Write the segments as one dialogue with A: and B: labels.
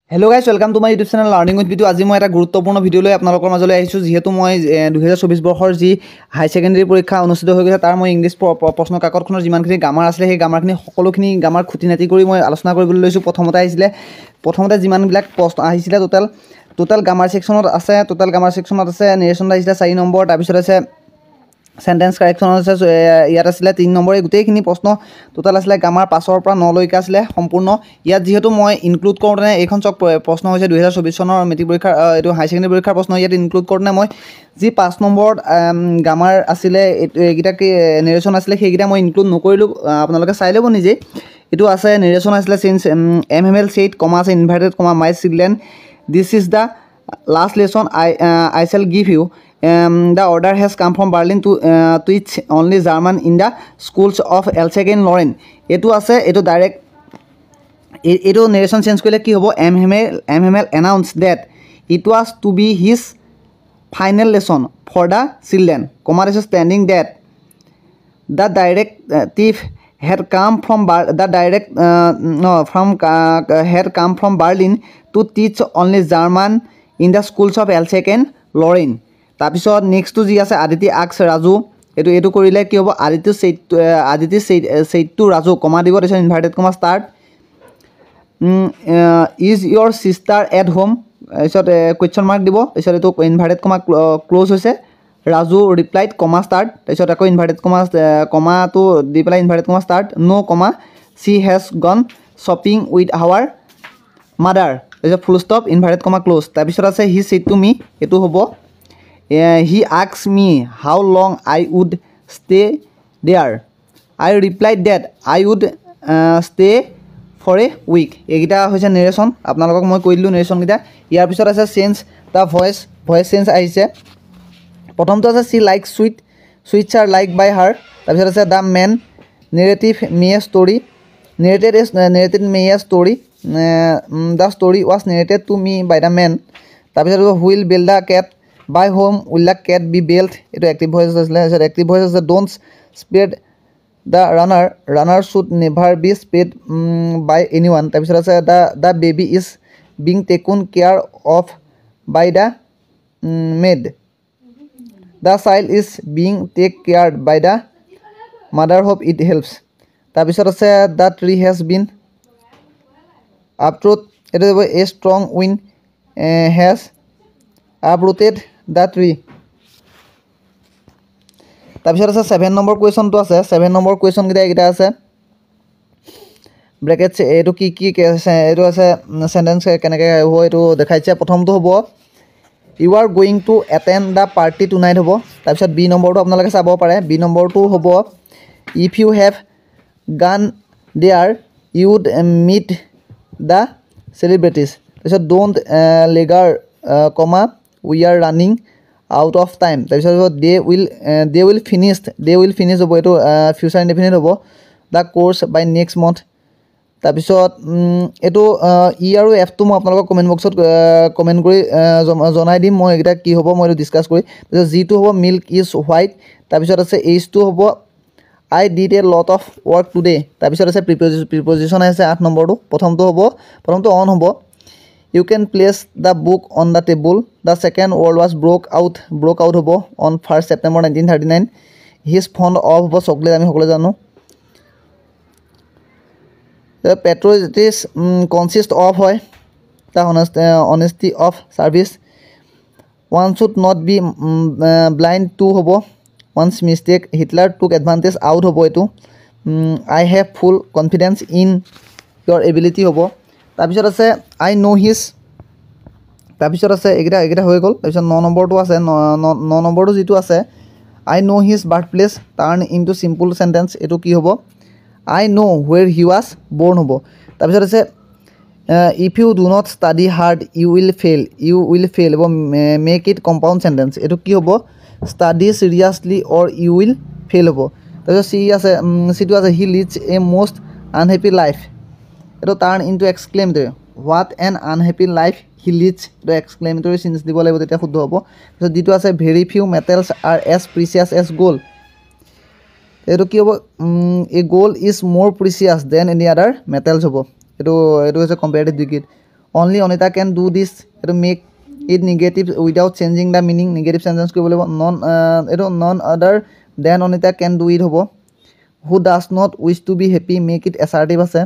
A: Hello guys, welcome to my YouTube channel Learning with Video. আজি মই এটা গুৰুত্বপূৰ্ণ ভিডিও লৈ আপোনালোকৰ মাজলৈ আহিছো যেহেতু মই 2024 বৰ্ষৰ যি হাই সেকেন্ডাৰী পৰীক্ষা অনুষ্ঠিত হৈ গৈছে তাৰ মই ইংলিছ প্ৰশ্ন কাকতখনৰ যিমানখিনি গ্ৰামাৰ আছিল সেই গ্ৰামাৰখিনি সকলোখিনি গ্ৰামাৰ খুঁটিনাটি কৰি মই আলোচনা কৰিবলৈ লৈছো প্ৰথমতে যিমানবিলাক প্ৰশ্ন আহিছিলে টোটাল গ্ৰামাৰ সেকশনত আছে নেৰেশন আহিছিলে 4 নম্বৰ তাৰ পিছত আছে সেন্টেন্স কাৰেকশন আছে ইয়াত আছিল 3 নম্বৰ এই গুটেইখিনি প্ৰশ্ন টোটাল আছিল গ্ৰামাৰ 5 ৰ পৰা 9 লৈকে আছিল সম্পূৰ্ণ ইয়াত যেহেতু মই ইনক্লুড কৰোঁতে এইখন চক প্ৰশ্ন হৈছে 2024 চনৰ মেট্ৰিক পৰীক্ষা এটো হাই সেকেন্ডাৰী পৰীক্ষাৰ প্ৰশ্ন ইয়াত ইনক্লুড কৰোঁতে মই যি 5 নম্বৰত গ্ৰামাৰ আছিল এইগিটা কি নেৰেশন আছিল সেইগিটা মই ইনক্লুড নকৰিলো আপোনালোকে চাই ল'ব নিজে এটো আছে নেৰেশন আছিল সিন্স MML said comma আছে inverted comma my children this is the last lesson I shall give you the order has come from Berlin to teach only German in the schools of Elsagen Loren etu ase etu direct etu narration change kole ki hobo MML announced that it was to be his final lesson for the children comma is standing that the directive had come from Berlin to teach only German in the schools of Elsagen Loren তাৰপিছত next two G আছে আদিতি আক্স ৰাজু এটো কৰিলে কি হ'ব Aditi সেইটু Raju comma দিব দিছে inverted comma start is your sister at home এছত question mark দিব এছত এটো ইনভার্টেড কমা ক্লোজ হৈছে ৰাজু ৰিপ্লাইড কমা স্টার্ট এছত আকৌ ইনভার্টেড কমা তো দি পেলাই inverted comma start no comma she has gone shopping with our mother এছত full stop inverted comma close তাৰপিছত আছে হি সেড টু মি এটো হ'ব he asked me how long I would stay there. I replied that I would stay for a week. Egita hoise narration apnalok moi koidilu narration gita yar pisot ase change the voice change aise prothom to ase she likes sweets are liked by her tar pisot ase the man narrated me a story the story was narrated to me by the man tar pisot who will build the cat by whom will the cat be built eto active voice asle active voice is don't speed the runner should never be speed by anyone tar pisot ase the baby is being taken care of by the maid the child is being taken care by the mother hope it helps tar pisot ase the tree has been uprooted eto a strong wind has uprooted the tree তাৰপিছত আছে 7 number question তো আছে 7 number question গিটা আছে brackets এটো কি আছে এটো আছে সেন্টেন্স কেনেকে হয় এটো দেখাইছে প্ৰথমটো হ'ব you are going to attend the party tonight হ'ব তাৰপিছত বি নম্বৰটো আপোনালোকে চাব পাৰে বি নম্বৰটো হ'ব if you have gone there you would meet the celebrities তাৰপিছত don't linger comma we are running out of time তাৰপিছত they will finish হ'ব এটো ফিউচাৰ ইনডিফিনিট হ'ব the course by next month তাৰপিছত এটো ই আৰু এফ টো মই আপোনালোকক কমেন্ট বক্সত কমেন্ট কৰি জনাই দিম মই এটা কি হ'ব মই এটো ডিসকাস কৰি তাৰপিছত জি টো হ'ব milk is white তাৰপিছত আছে এইচ টো হ'ব I did a lot of work today তাৰপিছত আছে প্ৰিপজিশন আছে 8 নম্বৰটো প্ৰথমটো অন হ'ব you can place the book on the table the second world was broke out hobo on 1st September 1939 he is fond of chocolate ami hokole janu the patriotism consist of hoy the honesty of service one should not be blind to hobo one's mistake Hitler took advantage out hobo etu I have full confidence in your ability hobo তাৰপিছত আছে I know his তাৰপিছত আছে এগিটা হৈ গল তাৰপিছত 9 নম্বৰটো আছে 9 নম্বৰটো যেটো আছে I know his birthplace turn into simple sentence এটো কি হ'ব I know where he was born হ'ব তাৰপিছত আছে if you do not study hard you will fail হ'ব make it compound sentence এটো কি হ'ব study seriously or you will fail হ'ব তাৰপিছত সিটো আছে he leads a most unhappy life এটো turn into exclamatory what an unhappy life he leads the exclamatory since দিব লাগিব তেতিয়া শুদ্ধ হ'ব তো যেটো আছে very few metals are as precious as gold এটো কি হ'ব a gold is more precious than any other metals হ'ব এটো হৈছে comparative degree only Anita can do this এইটো make it negative without changing the meaning negative sentence কৰিব লাগিব এইটো none other than Anita can do it হ'ব who does not wish to be happy make it assertive আছে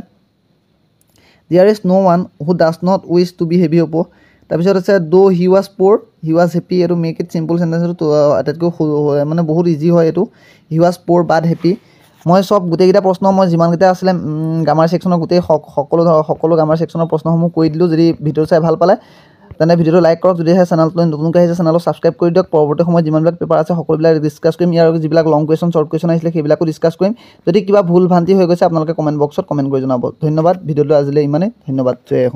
A: there is no' one who does not wish to be happy হ'ব তাৰপিছত আছে though' he was poor he was happy এইটো make it simple চেণ্টেঞ্চটো আটাইতকৈ মানে বহুত easy হয় এইটো হি ৱাজ প'ৰ বাট হেপী মই চব গোটেইকেইটা প্ৰশ্ন মই যিমানকেইটা আছিলে গ্ৰামাৰ ছেকশ্যনৰ গোটেই সকলো গ্ৰামাৰ ছেকশ্যনৰ প্ৰশ্নসমূহ কৰি দিলোঁ যদি ভিডিঅ' চাই ভাল পালে তেনে ভিডিঅ'টো লাইক কৰক যদিহে চেনেলটো নতুনকৈ আহিছে চেনেলটো ছাবস্ক্ৰাইব কৰি দিয়ক পৰৱৰ্তী সময়ত যিমানবিলাক পেপাৰ আছে সকলোবিলাক ডিছকাছ কৰিম ইয়াৰ যিবিলাক লং কুৱেশ্যন শ্বৰ্ট কুৱেশ্যন আহিছিলে সেইবিলাকো ডিছকাছ কৰিম যদি কিবা ভুল ভ্ৰান্তি হৈ গৈছে আপোনালোকে কমেণ্ট বক্সত কমেণ্ট কৰি জনাব ধন্যবাদ ভিডিঅ'টো আজিলৈ ইমানেই ধন্যবাদ জয়